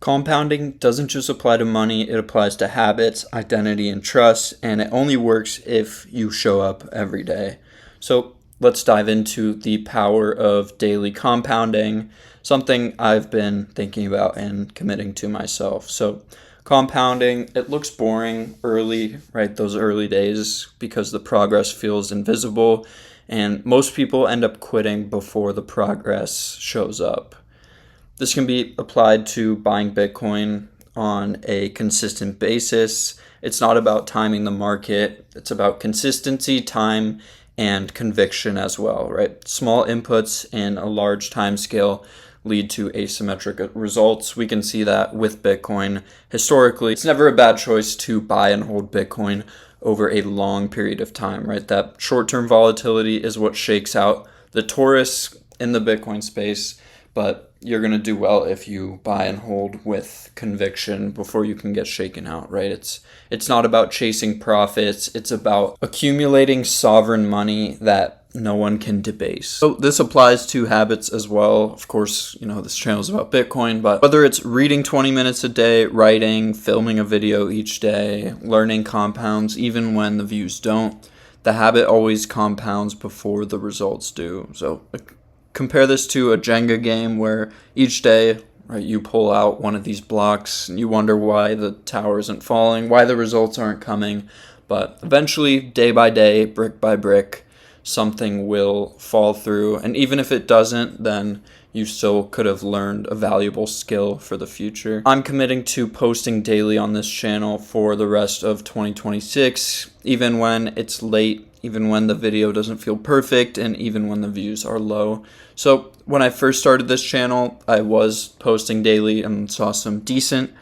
Compounding doesn't just apply to money, it applies to habits, identity, and trust, and it only works if you show up every day. So let's dive into the power of daily compounding, something I've been thinking about and committing to myself. So compounding, it looks boring early, right? Those early days, because the progress feels invisible, and most people end up quitting before the progress shows up. This can be applied to buying Bitcoin on a consistent basis. It's not about timing the market. It's about consistency, time, and conviction as well, right? Small inputs in a large time scale lead to asymmetric results. We can see that with Bitcoin historically. It's never a bad choice to buy and hold Bitcoin over a long period of time, right? That short-term volatility is what shakes out the tourists in the Bitcoin space, but you're going to do well if you buy and hold with conviction before you can get shaken out, right? It's not about chasing profits. It's about accumulating sovereign money that no one can debase. So this applies to habits as well. Of course, this channel is about Bitcoin, but whether it's reading 20 minutes a day, writing, filming a video each day, learning compounds, even when the views don't, the habit always compounds before the results do. So compare this to a Jenga game where each day, right, you pull out one of these blocks and you wonder why the tower isn't falling, why the results aren't coming. But eventually, day by day, brick by brick, something will fall through. And even if it doesn't, then you still could have learned a valuable skill for the future. I'm committing to posting daily on this channel for the rest of 2026, even when it's late, even when the video doesn't feel perfect, and even when the views are low. So when I first started this channel, I was posting daily and saw some decent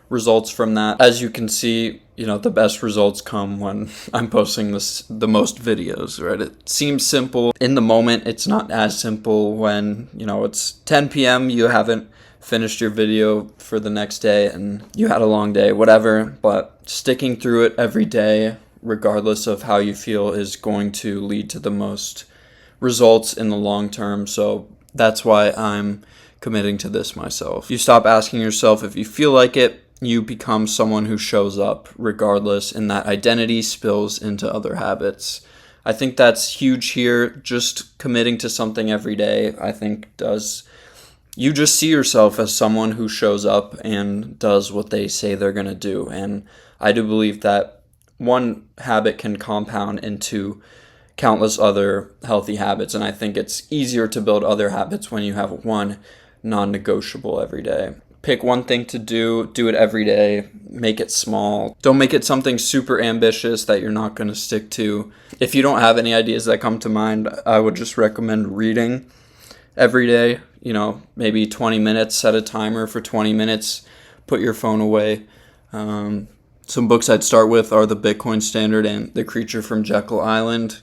results from that. As you can see, the best results come when I'm posting the most videos, right? It seems simple. In the moment, it's not as simple when, it's 10 p.m., you haven't finished your video for the next day and you had a long day, whatever. But sticking through it every day, regardless of how you feel, is going to lead to the most results in the long term. So that's why I'm committing to this myself. You stop asking yourself if you feel like it, you become someone who shows up regardless, and that identity spills into other habits. I think that's huge here. Just committing to something every day, I think, you just see yourself as someone who shows up and does what they say they're going to do. And I do believe that one habit can compound into countless other healthy habits, and I think it's easier to build other habits when you have one non-negotiable every day. Pick one thing to do it every day, make it small. Don't make it something super ambitious that you're not going to stick to. If you don't have any ideas that come to mind, I would just recommend reading every day, maybe 20 minutes, set a timer for 20 minutes, put your phone away. Some books I'd start with are The Bitcoin Standard and The Creature from Jekyll Island.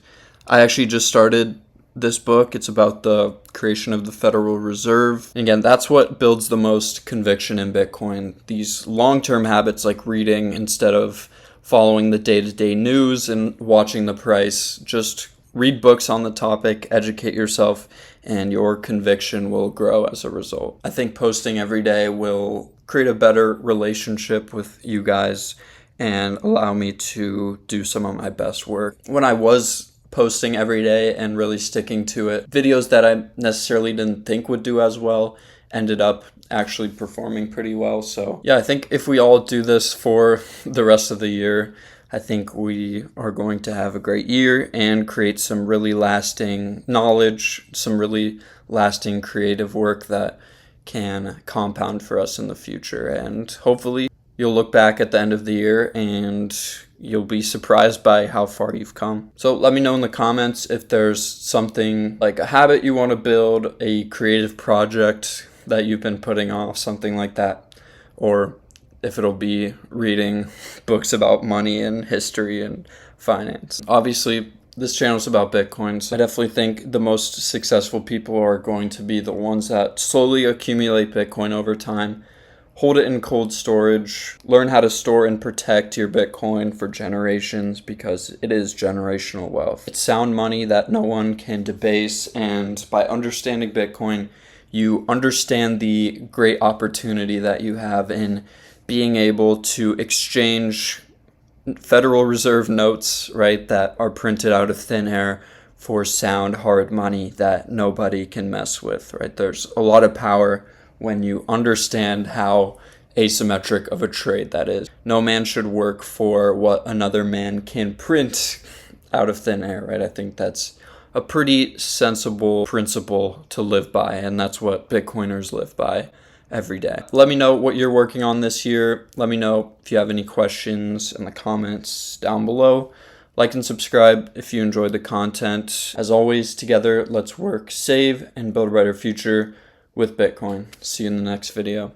I actually just started this book. It's about the creation of the Federal Reserve. And again, that's what builds the most conviction in Bitcoin. These long-term habits like reading instead of following the day-to-day news and watching the price. Just read books on the topic, educate yourself, and your conviction will grow as a result. I think posting every day will create a better relationship with you guys and allow me to do some of my best work. When I was posting every day and really sticking to it, videos that I necessarily didn't think would do as well ended up actually performing pretty well. So yeah, I think if we all do this for the rest of the year, I think we are going to have a great year and create some really lasting knowledge, some really lasting creative work that can compound for us in the future. And hopefully you'll look back at the end of the year and you'll be surprised by how far you've come. So let me know in the comments if there's something like a habit you want to build, a creative project that you've been putting off, something like that, or if it'll be reading books about money and history and finance. Obviously, this channel is about Bitcoin, so I definitely think the most successful people are going to be the ones that slowly accumulate Bitcoin over time, hold it in cold storage, learn how to store and protect your Bitcoin for generations, because it is generational wealth. It's sound money that no one can debase, and by understanding Bitcoin, you understand the great opportunity that you have in being able to exchange Federal Reserve notes, right, that are printed out of thin air for sound, hard money that nobody can mess with, right? There's a lot of power when you understand how asymmetric of a trade that is. No man should work for what another man can print out of thin air, right? I think that's a pretty sensible principle to live by, and that's what Bitcoiners live by every day. Let me know what you're working on this year. Let me know if you have any questions in the comments down below. Like and subscribe if you enjoyed the content. As always, together, let's work, save, and build a brighter future with Bitcoin. See you in the next video.